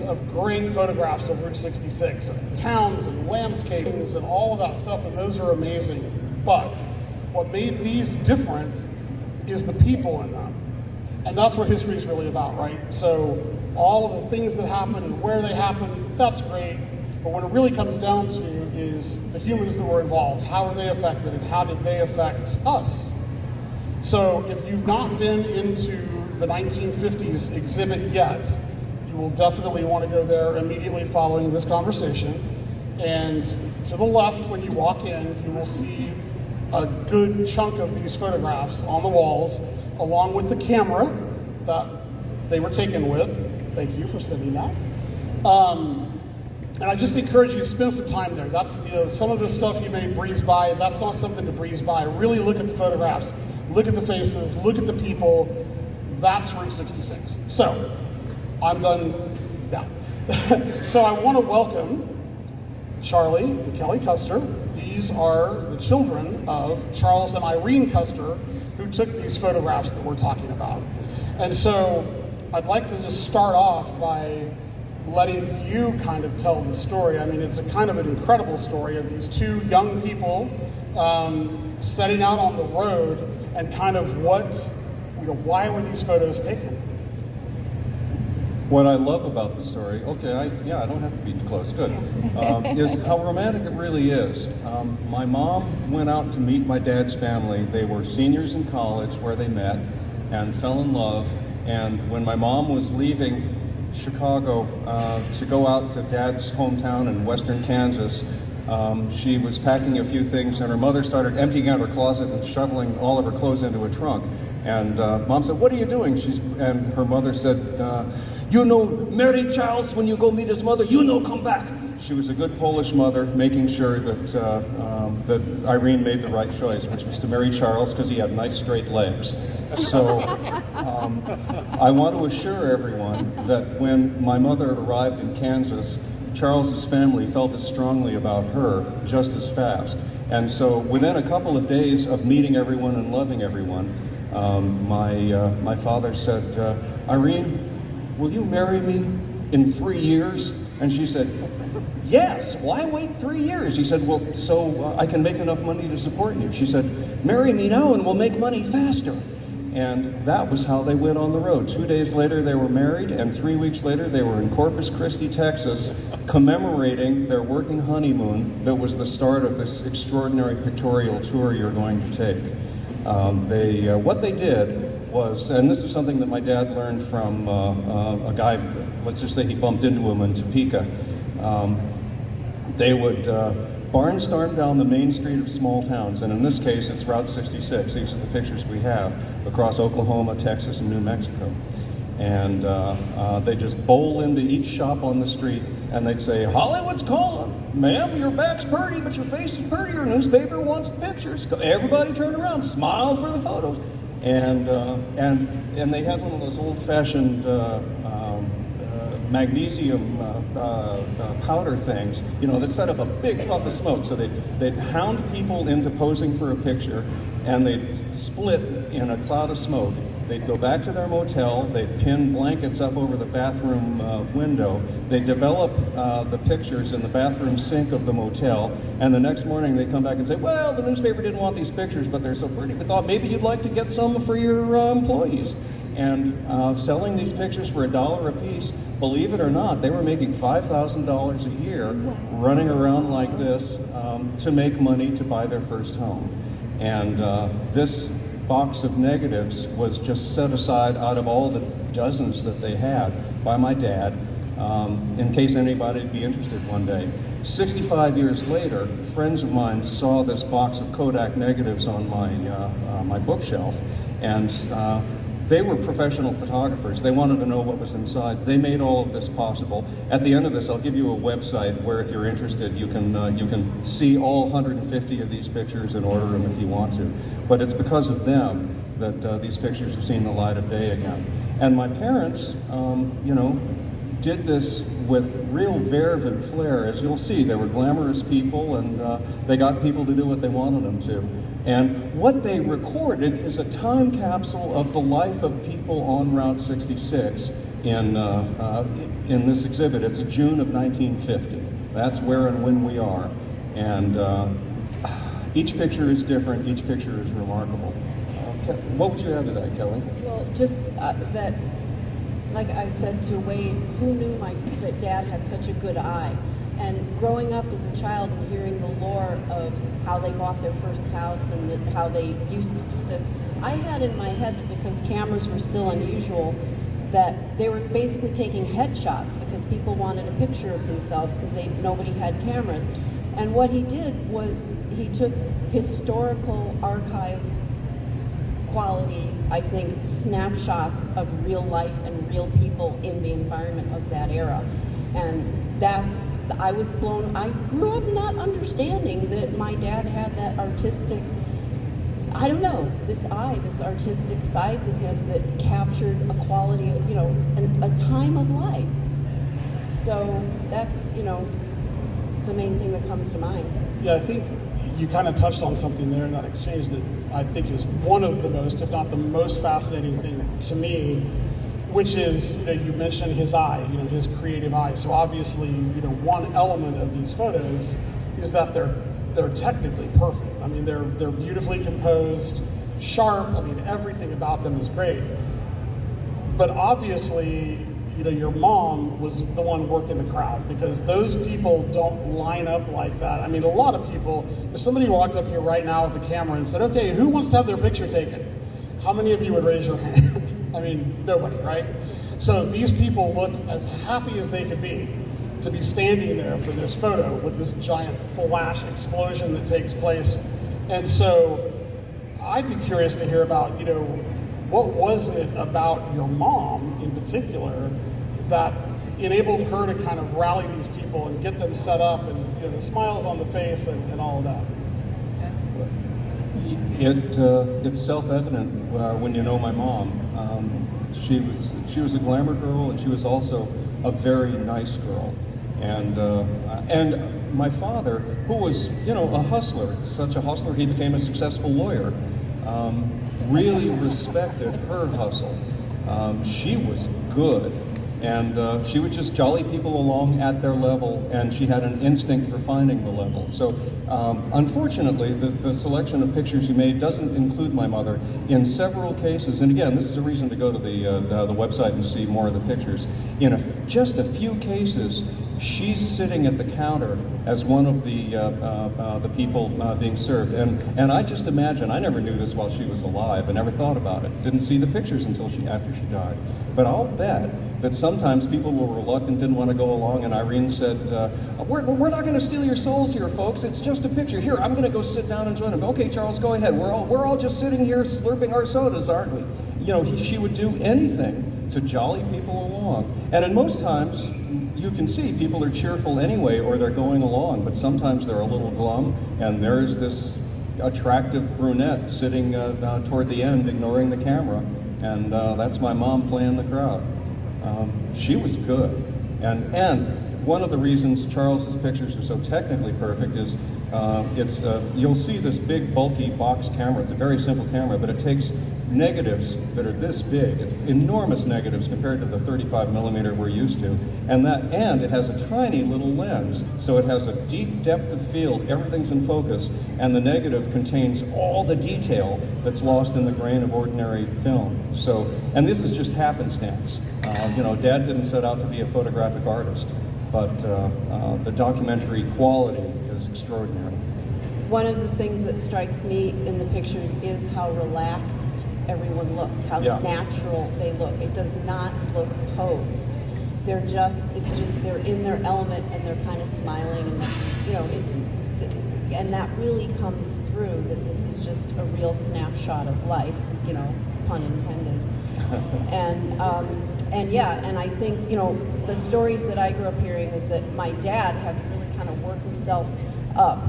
millions of great photographs of Route 66, of towns and landscapes and all of that stuff, and those are amazing. But what made these different is the people in them. And that's what history is really about, right? So all of the things that happen and where they happen, that's great. But what it really comes down to is the humans that were involved. How were they affected and how did they affect us? So if you've not been into the 1950s exhibit yet, you will definitely want to go there immediately following this conversation. And to the left, when you walk in, you will see a good chunk of these photographs on the walls, along with the camera that they were taken with. Thank you for sending that. And I just encourage you to spend some time there. That's, some of the stuff you may breeze by. That's not something to breeze by. Really look at the photographs, look at the faces, look at the people. That's Route 66. So, I'm done now. So I want to welcome Charlie and Kelly Custer. These are the children of Charles and Irene Custer, who took these photographs that we're talking about. And so I'd like to just start off by letting you kind of tell the story. I mean, it's a kind of an incredible story of these two young people setting out on the road, and kind of why were these photos taken? What I love about the story, I don't have to be close, good, is how romantic it really is. My mom went out to meet my dad's family. They were seniors in college where they met and fell in love. And when my mom was leaving Chicago to go out to Dad's hometown in western Kansas, she was packing a few things, and her mother started emptying out her closet and shoveling all of her clothes into a trunk. And Mom said, "What are you doing?" And her mother said, "Marry Charles when you go meet his mother, come back." She was a good Polish mother, making sure that Irene made the right choice, which was to marry Charles because he had nice straight legs. So I want to assure everyone that when my mother arrived in Kansas, Charles's family felt as strongly about her just as fast. And so within a couple of days of meeting everyone and loving everyone, my father said, "Irene, will you marry me in 3 years?" And she said, "Yes, why wait 3 years?" He said, "Well, so I can make enough money to support you." She said, "Marry me now and we'll make money faster." And that was how they went on the road. 2 days later, they were married, and 3 weeks later, they were in Corpus Christi, Texas, commemorating their working honeymoon that was the start of this extraordinary pictorial tour you're going to take. What they did was, and this is something that my dad learned from a guy, let's just say he bumped into him in Topeka. They would barnstorm down the main street of small towns, and in this case it's Route 66. These are the pictures we have across Oklahoma, Texas, and New Mexico. And they just bowl into each shop on the street, and they'd say, "Hollywood's calling. Ma'am, your back's pretty, but your face is prettier. Newspaper wants the pictures. Everybody turn around, smile for the photos." And they had one of those old-fashioned magnesium powder things, that set up a big puff of smoke. So they'd hound people into posing for a picture, and they'd split in a cloud of smoke. They'd go back to their motel, they'd pin blankets up over the bathroom window, they'd develop the pictures in the bathroom sink of the motel, and the next morning they'd come back and say, "Well, the newspaper didn't want these pictures, but they're so pretty, we thought maybe you'd like to get some for your employees." And selling these pictures for $1 a piece, believe it or not, they were making $5,000 a year running around like this to make money to buy their first home. And this box of negatives was just set aside out of all the dozens that they had by my dad, in case anybody would be interested one day. 65 years later, friends of mine saw this box of Kodak negatives on my bookshelf, and they were professional photographers. They wanted to know what was inside. They made all of this possible. At the end of this, I'll give you a website where, if you're interested, you can see all 150 of these pictures and order them if you want to. But it's because of them that these pictures have seen the light of day again. And my parents, did this with real verve and flair. As you'll see, they were glamorous people, and they got people to do what they wanted them to. And what they recorded is a time capsule of the life of people on Route 66 in this exhibit. It's June of 1950. That's where and when we are. And each picture is different, each picture is remarkable. What would you add to that, Kelly? Well, just that, like I said to Wade, who knew that Dad had such a good eye? And growing up as a child and hearing the lore of how they bought their first house and how they used to do this, I had in my head, because cameras were still unusual, that they were basically taking headshots because people wanted a picture of themselves because nobody had cameras. And what he did was he took historical archive quality, I think, snapshots of real life and real people in the environment of that era. And I grew up not understanding that my dad had that artistic, I don't know, this artistic side to him that captured a quality, a time of life. So that's, the main thing that comes to mind. Yeah, I think you kind of touched on something there in that exchange that I think is one of the most, if not the most fascinating thing to me, which is, you mentioned his eye, his creative eye. So obviously, one element of these photos is that they're technically perfect. I mean, they're beautifully composed, sharp. I mean, everything about them is great. But obviously, your mom was the one working the crowd, because those people don't line up like that. I mean, a lot of people, if somebody walked up here right now with a camera and said, okay, who wants to have their picture taken? How many of you would raise your hand? I mean, nobody, right? So these people look as happy as they could be to be standing there for this photo with this giant flash explosion that takes place. And so I'd be curious to hear about, what was it about your mom in particular that enabled her to kind of rally these people and get them set up, and the smiles on the face and all of that? It's self-evident when you know my mom. She was a glamour girl, and she was also a very nice girl. And my father, who was a hustler, such a hustler he became a successful lawyer, really respected her hustle. She was good. And she would just jolly people along at their level, and she had an instinct for finding the level. So unfortunately, the selection of pictures you made doesn't include my mother. In several cases, and again, this is a reason to go to the website and see more of the pictures. In just a few cases, she's sitting at the counter as one of the people being served. And I just imagine, I never knew this while she was alive. I never thought about it. Didn't see the pictures until after she died. But I'll bet that sometimes people were reluctant, didn't want to go along, and Irene said, we're not going to steal your souls here, folks. It's just a picture. Here, I'm going to go sit down and join them. Okay, Charles, go ahead. We're all just sitting here slurping our sodas, aren't we? She would do anything to jolly people along. And in most times, you can see people are cheerful anyway, or they're going along, but sometimes they're a little glum, and there's this attractive brunette sitting toward the end, ignoring the camera, and that's my mom playing the crowd. She was good, and one of the reasons Charles's pictures are so technically perfect is you'll see this big bulky box camera. It's a very simple camera, but it takes negatives that are this big, enormous negatives compared to the 35 millimeter we're used to, and it has a tiny little lens, so it has a deep depth of field, everything's in focus, and the negative contains all the detail that's lost in the grain of ordinary film. So, and this is just happenstance. Dad didn't set out to be a photographic artist, but the documentary quality is extraordinary. One of the things that strikes me in the pictures is how relaxed everyone looks, how natural they look. It does not look posed. They're in their element, and they're kind of smiling, and and that really comes through, that this is just a real snapshot of life, pun intended. And I think, the stories that I grew up hearing is that my dad had to really kind of work himself up,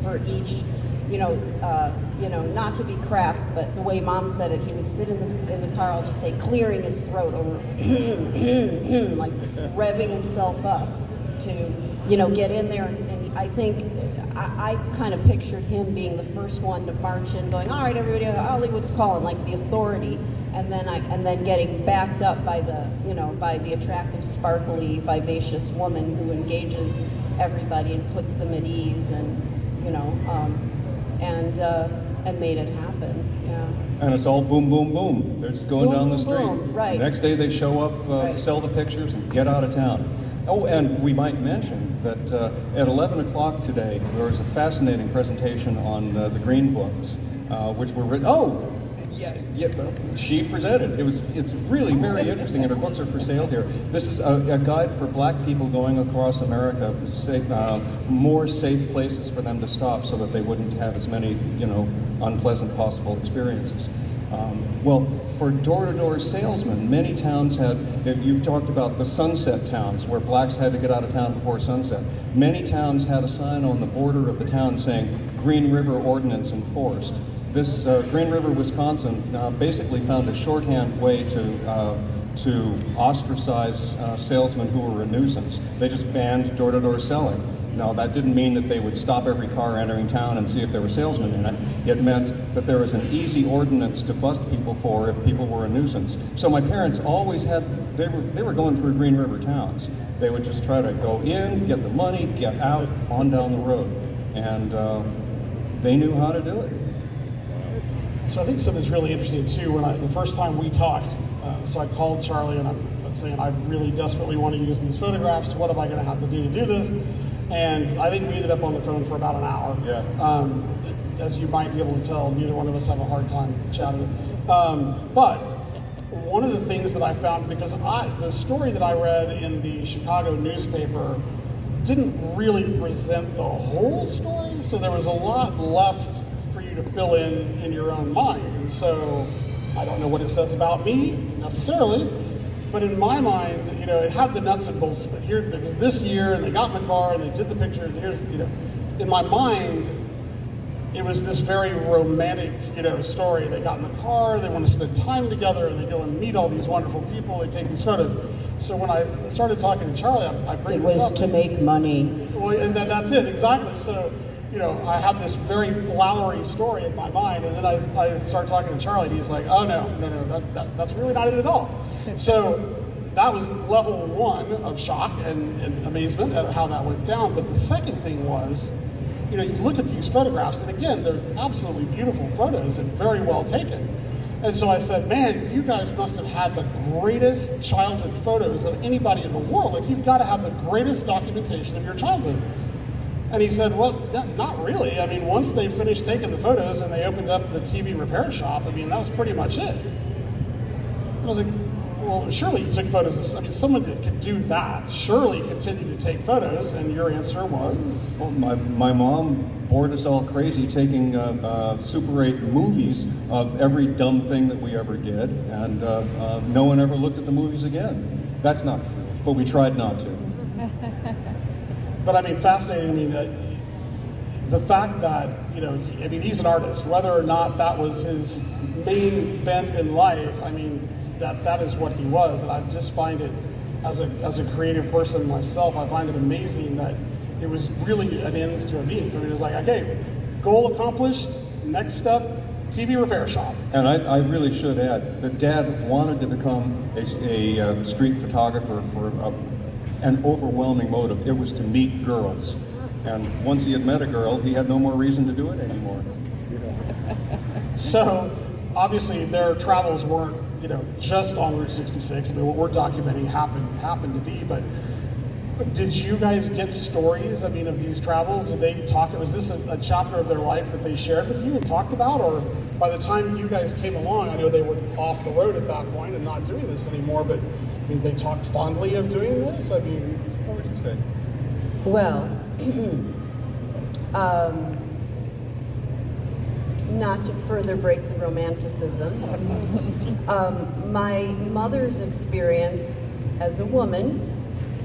for each, not to be crass, but the way Mom said it, he would sit in the car, I'll just say, clearing his throat over, like revving himself up to, get in there. And I think I kind of pictured him being the first one to march in, going, all right, everybody, Hollywood's calling, like the authority and then getting backed up by the attractive, sparkly, vivacious woman who engages everybody and puts them at ease, and and made it happen. Yeah. And it's all boom, boom, boom. They're just going Boom, down the boom, street. boom, right. The next day they show up, Right. sell the pictures, and get out of town. Oh, and we might mention that at 11 o'clock today, there was a fascinating presentation on the Green Books, which were written. Oh, yeah, she presented. It's really very interesting, and her books are for sale here. This is a guide for Black people going across America, more safe places for them to stop, so that they wouldn't have as many, unpleasant possible experiences. Well, for door-to-door salesmen, many towns had, you've talked about the sunset towns where blacks had to get out of town before sunset. Many towns had a sign on the border of the town saying, Green River Ordinance enforced. This Green River, Wisconsin, basically found a shorthand way to ostracize salesmen who were a nuisance. They just banned door-to-door selling. Now, that didn't mean that they would stop every car entering town and see if there were salesmen in it. It meant that there was an easy ordinance to bust people for if people were a nuisance. So my parents always had, they were going through Green River towns. They would just try to go in, get the money, get out, on down the road. And they knew how to do it. So I think something's really interesting too. The first time we talked, so I called Charlie and I'm saying, I really desperately want to use these photographs. What am I going to have to do this? And I think we ended up on the phone for about an hour. Yeah. As you might be able to tell, neither one of us have a hard time chatting. But one of the things that I found, because the story that I read in the Chicago newspaper didn't really present the whole story, so there was a lot left for you to fill in your own mind. And so I don't know what it says about me necessarily, but in my mind, it had the nuts and bolts of it. Here, it was this year, and they got in the car, and they did the picture, and here's, in my mind, it was this very romantic, story. They got in the car, they want to spend time together, and they go and meet all these wonderful people, they take these photos. So when I started talking to Charlie, I bring this up. It was to make money. Well, and that's it, exactly. So, I have this very flowery story in my mind, and then I start talking to Charlie, and he's like, oh, no, that's really not it at all. So that was level one of shock and amazement at how that went down. But the second thing was, you look at these photographs, and again, they're absolutely beautiful photos and very well taken. And so I said, man, you guys must have had the greatest childhood photos of anybody in the world. Like, you've got to have the greatest documentation of your childhood. And he said, well, not really. I mean, once they finished taking the photos and they opened up the TV repair shop, that was pretty much it. And I was like, well, surely you took photos. Someone that could do that surely continued to take photos. And your answer was? Well, my mom bored us all crazy taking Super 8 movies of every dumb thing that we ever did. And no one ever looked at the movies again. That's not true, but we tried not to. But fascinating. The fact that he's an artist. Whether or not that was his main bent in life, that is what he was. And I just find it, as a creative person myself, I find it amazing that it was really an ends to a means. It was like, okay, goal accomplished. Next step, TV repair shop. And I really should add that Dad wanted to become a street photographer for an overwhelming motive. It was to meet girls. And once he had met a girl, he had no more reason to do it anymore. So, obviously, their travels weren't, just on Route 66. What we're documenting happened to be, but did you guys get stories, of these travels? Did they talk, was this a chapter of their life that they shared with you and talked about? Or by the time you guys came along, I know they were off the road at that point and not doing this anymore, but they talked fondly of doing this? What would you say? Well, not to further break the romanticism, my mother's experience as a woman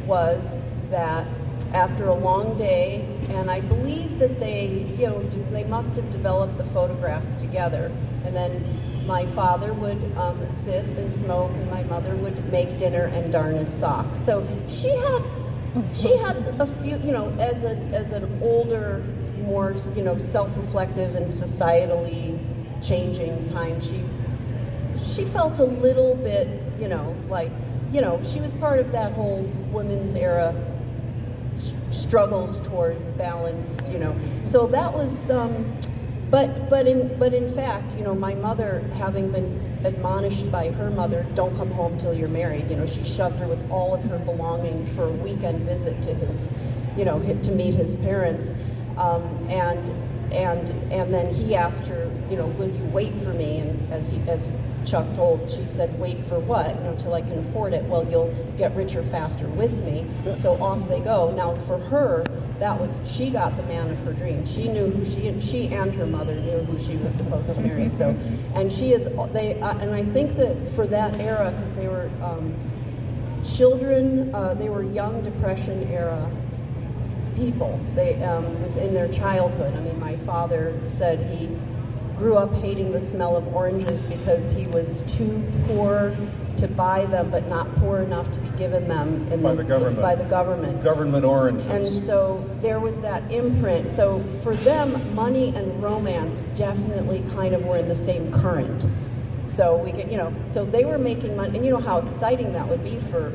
was that after a long day, and I believe that they must have developed the photographs together, and then my father would sit and smoke, and my mother would make dinner and darn his socks. So she had a few, as an older, more, self-reflective and societally changing time, she felt a little bit, like, she was part of that whole women's era struggles towards balance, So that was, but in fact, my mother, having been admonished by her mother, don't come home till you're married. She shoved her with all of her belongings for a weekend visit to his, to meet his parents, and then he asked her, will you wait for me? And as Chuck told, she said, wait for what? Till I can afford it. Well, you'll get richer faster with me. So off they go. Now for her, she got the man of her dreams. She knew who she and her mother knew who she was supposed to marry. So, and and I think that for that era, because they were children, they were young Depression era people. They was in their childhood. I mean, my father said he grew up hating the smell of oranges because he was too poor to buy them, but not poor enough to be given them by the government. By the government. Government oranges. And so there was that imprint. So for them, money and romance definitely kind of were in the same current. So we could, so they were making money, and how exciting that would be for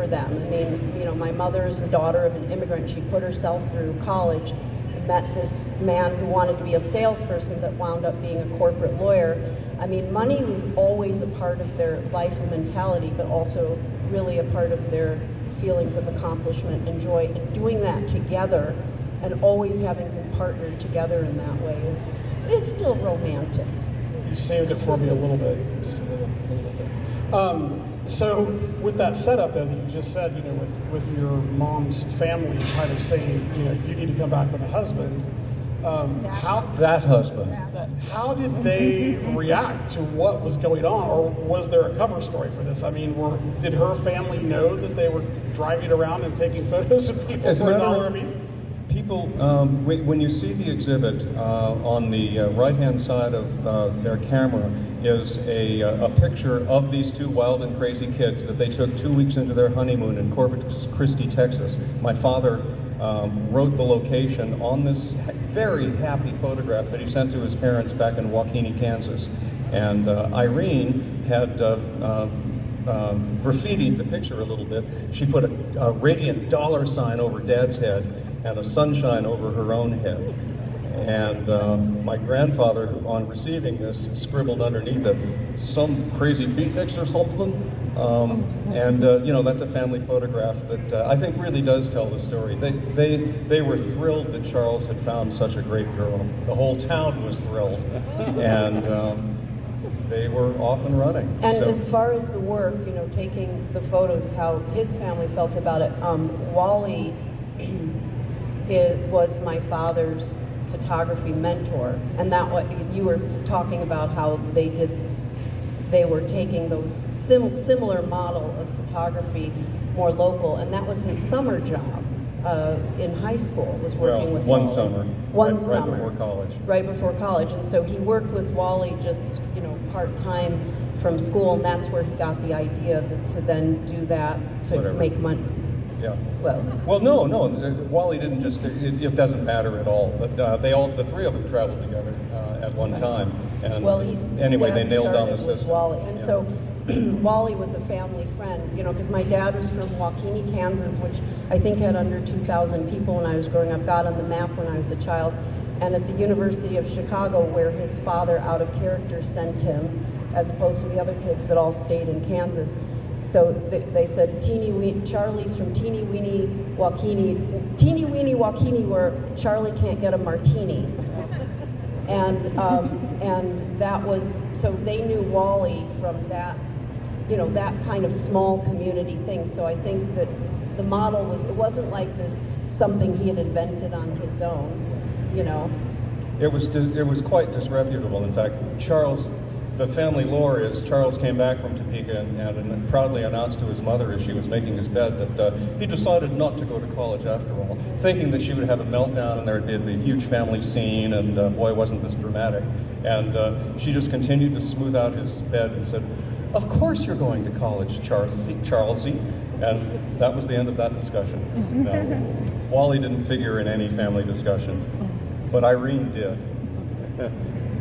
them. I mean, my mother is the daughter of an immigrant. She put herself through college, met this man who wanted to be a salesperson that wound up being a corporate lawyer. I mean, money was always a part of their life and mentality, but also really a part of their feelings of accomplishment and joy. And doing that together, and always having been partnered together in that way is still romantic. You saved it for me a little bit, just a little bit there. So with that setup though that you just said, with your mom's family kind of saying, you need to come back with a husband, how did they react to what was going on, or was there a cover story for this? I mean, did her family know that they were driving around and taking photos of people for $1 People, when you see the exhibit, on the right-hand side of their camera is a picture of these two wild and crazy kids that they took 2 weeks into their honeymoon in Corpus Christi, Texas. My father wrote the location on this very happy photograph that he sent to his parents back in Waukegan, Kansas. And Irene had graffitied the picture a little bit. She put a radiant dollar sign over Dad's head and a sunshine over her own head. And my grandfather, on receiving this, scribbled underneath it, some crazy beatniks or something. That's a family photograph that I think really does tell the story. They were thrilled that Charles had found such a great girl. The whole town was thrilled. And they were off and running. And as far as the work, taking the photos, how his family felt about it, Wally was my father's photography mentor, and that what you were talking about, how they were taking those similar model of photography, more local, and that was his summer job in high school, was working with one Wally. summer. One right, summer. Right before college. Right before college, and so he worked with Wally just, part-time from school, and that's where he got the idea to then do that to make money. Yeah. Well, no. Wally didn't just. It doesn't matter at all. But the three of them traveled together at one time. And anyway, they nailed down the system. Wally, and so Wally was a family friend. Because my dad was from Waukegan, Kansas, which I think had under 2,000 people when I was growing up. Got on the map when I was a child, and at the University of Chicago, where his father, out of character, sent him, as opposed to the other kids that all stayed in Kansas. So they said, Charlie's from teeny weeny Waukegan, where Charlie can't get a martini. And that was, so they knew Wally from that, that kind of small community thing. So I think that the model it wasn't like this, something he had invented on his own, It was quite disreputable. In fact, the family lore is Charles came back from Topeka and proudly announced to his mother as she was making his bed that he decided not to go to college after all, thinking that she would have a meltdown and there'd be a huge family scene, and boy, wasn't this dramatic. And she just continued to smooth out his bed and said, "Of course you're going to college, Charlesy." And that was the end of that discussion. No, Wally didn't figure in any family discussion, but Irene did.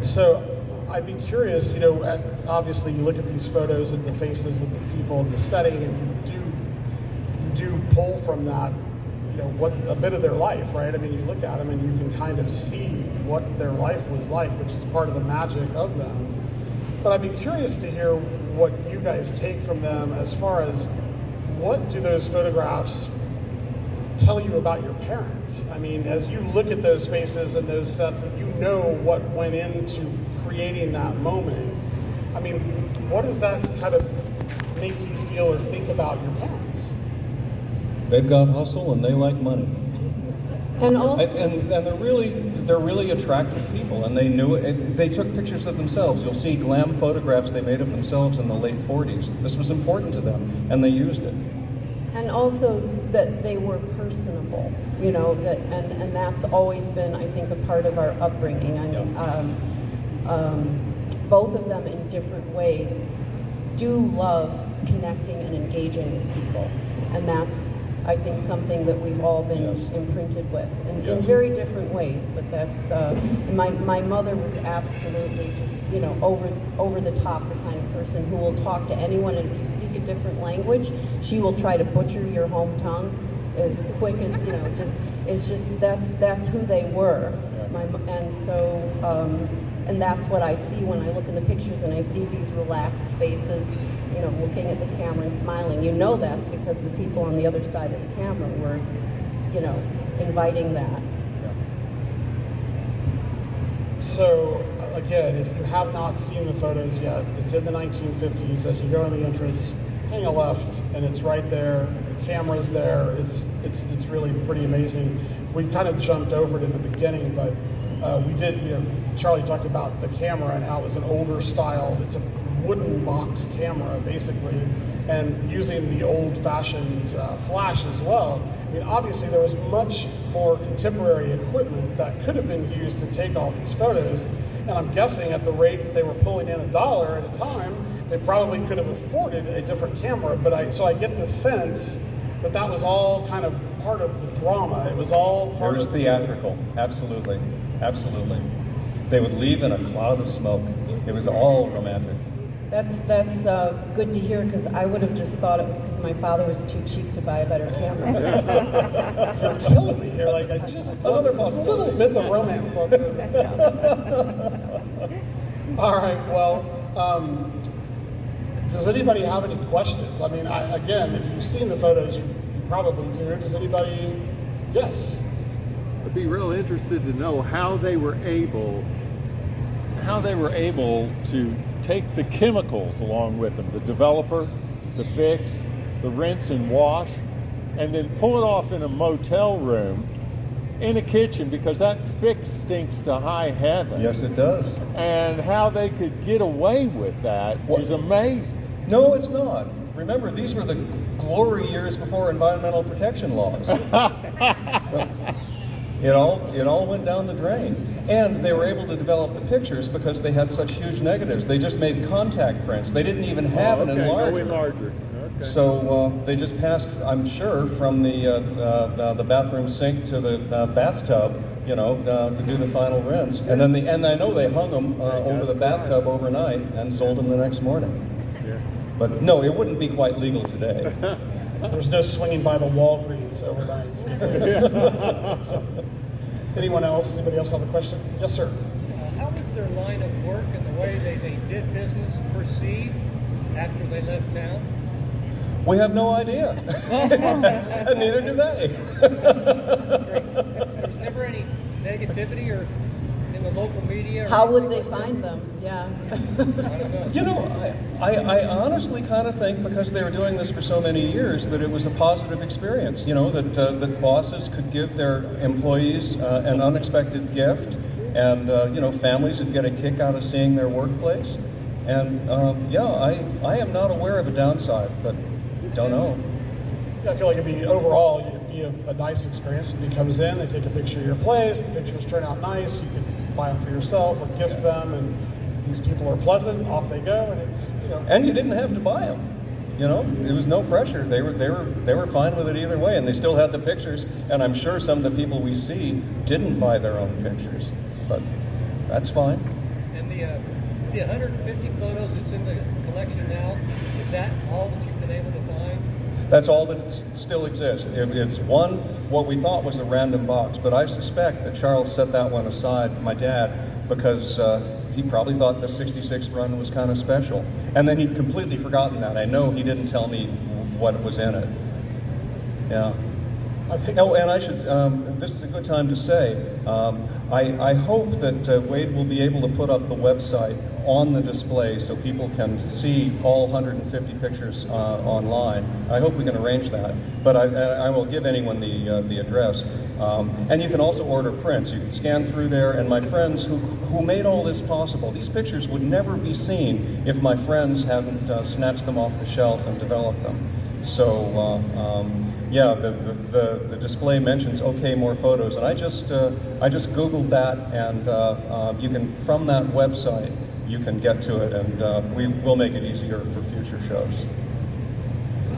So I'd be curious, obviously you look at these photos and the faces of the people in the setting, and you do pull from that, what a bit of their life, right? I mean, you look at them and you can kind of see what their life was like, which is part of the magic of them. But I'd be curious to hear what you guys take from them as far as what do those photographs tell you about your parents? I mean, as you look at those faces and those sets, and you know what went into creating that moment, I mean, what does that kind of make you feel or think about your parents? They've got hustle and they like money. And also, And they're really attractive people, and they knew it. They took pictures of themselves. You'll see glam photographs they made of themselves in the late 40s. This was important to them, and they used it. and also that they were personable, and that's always been, I think, a part of our upbringing. I mean, both of them in different ways do love connecting and engaging with people, and that's, I think, something that we've all been imprinted with in very different ways. But that's my mother was absolutely just over the top, the kind of person who will talk to anyone, and if you speak a different language, she will try to butcher your home tongue as quick as that's who they were. And that's what I see when I look in the pictures and I see these relaxed faces, looking at the camera and smiling. That's because the people on the other side of the camera were, inviting that. So, again, if you have not seen the photos yet, it's in the 1950s. As you go in the entrance, hang a left, and it's right there. The camera's there. It's really pretty amazing. We kind of jumped over it in the beginning, but we did, Charlie talked about the camera and how it was an older style. It's a wooden box camera, basically, and using the old-fashioned flash as well. I mean, obviously there was much more contemporary equipment that could have been used to take all these photos, and I'm guessing at the rate that they were pulling in $1 at a time, they probably could have afforded a different camera. So I get the sense that was all kind of part of the drama. It was all part of It was theatrical, absolutely. Absolutely. They would leave in a cloud of smoke. It was all romantic. That's good to hear, because I would have just thought it was because my father was too cheap to buy a better camera. You're killing me here. Like, I just love there's a little bit of romance left in this town. All right. Well, does anybody have any questions? I mean, again, if you've seen the photos, you probably do. Does anybody? Yes. I'd be real interested to know how they were able to take the chemicals along with them, the developer, the fix, the rinse and wash, and then pull it off in a motel room in a kitchen, because that fix stinks to high heaven. Yes, it does. And how they could get away with that was amazing. No, it's not. Remember, these were the glory years before environmental protection laws. It all went down the drain. And they were able to develop the pictures because they had such huge negatives. They just made contact prints. They didn't even have an enlarger. No enlarger. Okay. So they just passed, I'm sure, from the bathroom sink to the bathtub, to do the final rinse. And I know they hung them over the bathtub overnight and sold them the next morning. Yeah. But no, it wouldn't be quite legal today. There's no swinging by the Walgreens overnight. Anyone else? Anybody else have a question? Yes, sir. How was their line of work and the way they did business perceived after they left town? We have no idea. And neither do they. There was never any negativity or in the local media? How would they find them? Yeah. I don't know. I honestly kind of think, because they were doing this for so many years, that it was a positive experience. That bosses could give their employees an unexpected gift, and families would get a kick out of seeing their workplace. And I am not aware of a downside, but don't know. Yeah, I feel like it'd be a nice experience. Somebody comes in, they take a picture of your place, the pictures turn out nice, you can buy them for yourself or gift them, and these people are pleasant, off they go, and it's, And you didn't have to buy them. It was no pressure. They were fine with it either way, and they still had the pictures. And I'm sure some of the people we see didn't buy their own pictures, but that's fine. And the the 150 photos that's in the collection now, is that all that you've been able to find? That's all that still exists. It's one, what we thought was a random box, but I suspect that Charles set that one aside, my dad, because he probably thought the 66 run was kind of special. And then he'd completely forgotten that. I know he didn't tell me what was in it. Yeah. I think. Oh, and I should, this is a good time to say, I hope that Wade will be able to put up the website on the display so people can see all 150 pictures online. I hope we can arrange that, but I will give anyone the address. And you can also order prints. You can scan through there, and my friends who made all this possible, these pictures would never be seen if my friends hadn't snatched them off the shelf and developed them. So, yeah, the display mentions okay, more photos, and I just Googled that, and you can, from that website, you can get to it, and we will make it easier for future shows.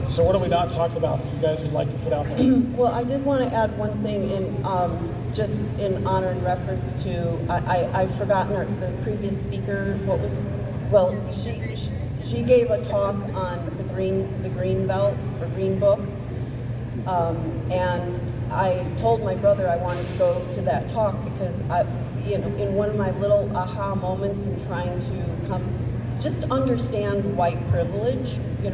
So what have we not talked about that you guys would like to put out there? Well, I did want to add one thing in just in honor and reference to I've forgotten the previous speaker. What was she gave a talk on the green belt or green book, and I told my brother I wanted to go to that talk because in one of my little aha moments in trying to just understand white privilege. We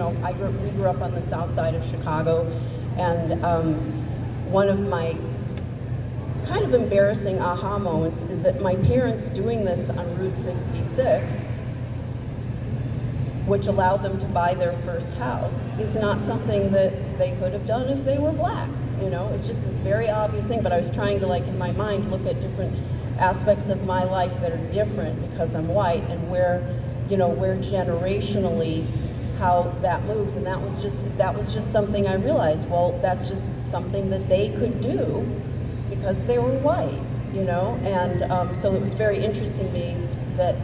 grew up on the south side of Chicago, and one of my kind of embarrassing aha moments is that my parents doing this on Route 66, which allowed them to buy their first house, is not something that they could have done if they were black. It's just this very obvious thing, but I was trying to, in my mind, look at different aspects of my life that are different because I'm white, and where generationally how that moves. And that was just something I realized, well, that's just something that they could do because they were white, and so it was very interesting to me that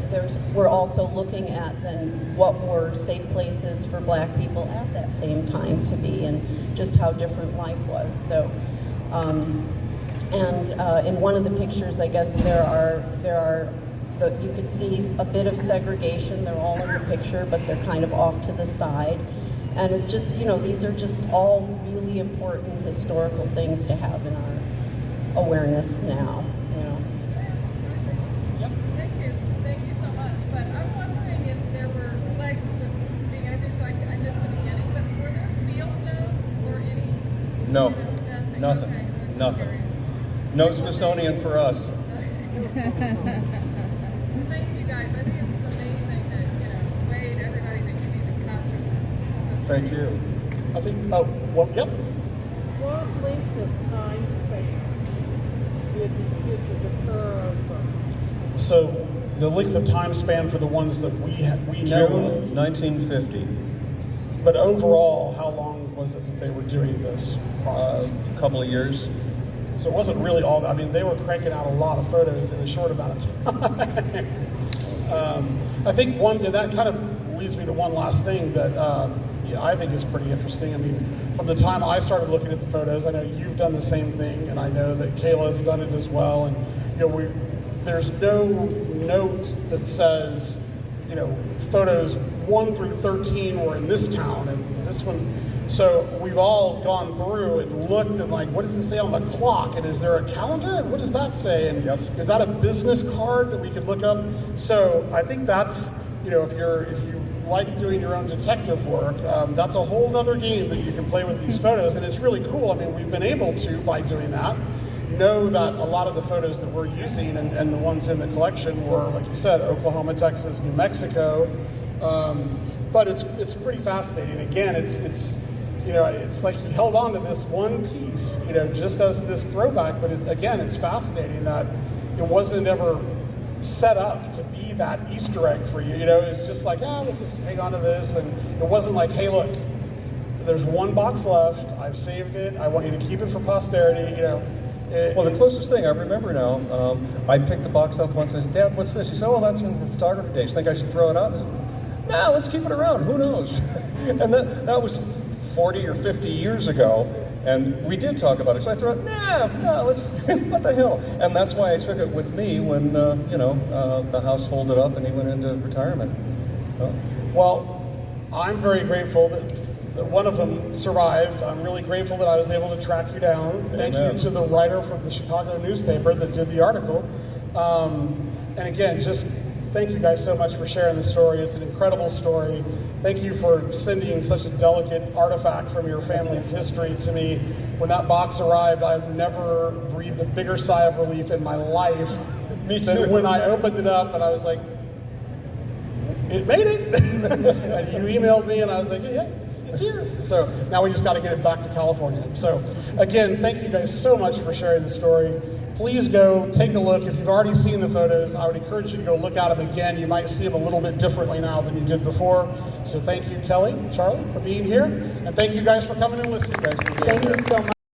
we're also looking at then what were safe places for black people at that same time to be, and just how different life was. So in one of the pictures, I guess there are you could see a bit of segregation. They're all in the picture, but they're kind of off to the side. And it's just, these are just all really important historical things to have in our awareness now. Yep. Thank you so much. But I'm wondering if there were, because I was being interviewed, so I missed the beginning, but were there field notes or any? No, Nothing. nothing, Okay. nothing. No Smithsonian for us. Thank you guys. I think it's just amazing that, Wade, everybody, that you even captured this. Thank you. I think, yep. What length of time span did these pictures occur over? So the length of time span for the ones that we know June of, 1950. but overall, how long was it that they were doing this process? A couple of years. So it wasn't really all that. I mean, they were cranking out a lot of photos in a short amount of time. I think that kind of leads me to one last thing that I think is pretty interesting. I mean, from the time I started looking at the photos, I know you've done the same thing, and I know that Kayla's done it as well. And there's no note that says, photos 1 through 13 were in this town and this one. So we've all gone through and looked and what does it say on the clock? And is there a calendar? And what does that say? And is that a business card that we could look up? So I think that's, if you like doing your own detective work, that's a whole other game that you can play with these photos. And it's really cool. I mean, we've been able to, by doing that, know that a lot of the photos that we're using and the ones in the collection were, like you said, Oklahoma, Texas, New Mexico. But it's pretty fascinating. Again, it's like he held on to this one piece, just as this throwback, but it's fascinating that it wasn't ever set up to be that Easter egg for you. It's just like, we'll just hang on to this. And it wasn't like, hey, look, there's one box left. I've saved it. I want you to keep it for posterity. Well, the closest thing I remember now, I picked the box up once and I said, Dad, what's this? He said, oh, that's from photography days. Think I should throw it out? I said, no, let's keep it around. Who knows? And that was 40 or 50 years ago. And we did talk about it, so I thought, no, let's, what the hell? And that's why I took it with me when, the house folded up and he went into retirement. Well, I'm very grateful that one of them survived. I'm really grateful that I was able to track you down. Thank you to the writer from the Chicago newspaper that did the article. And again, just thank you guys so much for sharing the story. It's an incredible story. Thank you for sending such a delicate artifact from your family's history to me. When that box arrived, I've never breathed a bigger sigh of relief in my life than when I opened it up and I was like, it made it. And you emailed me and I was like, yeah, it's here. So now we just got to get it back to California. So again, thank you guys so much for sharing the story. Please go take a look. If you've already seen the photos, I would encourage you to go look at them again. You might see them a little bit differently now than you did before. So thank you, Kelly, Charlie, for being here. And thank you guys for coming and listening. Thank you so much.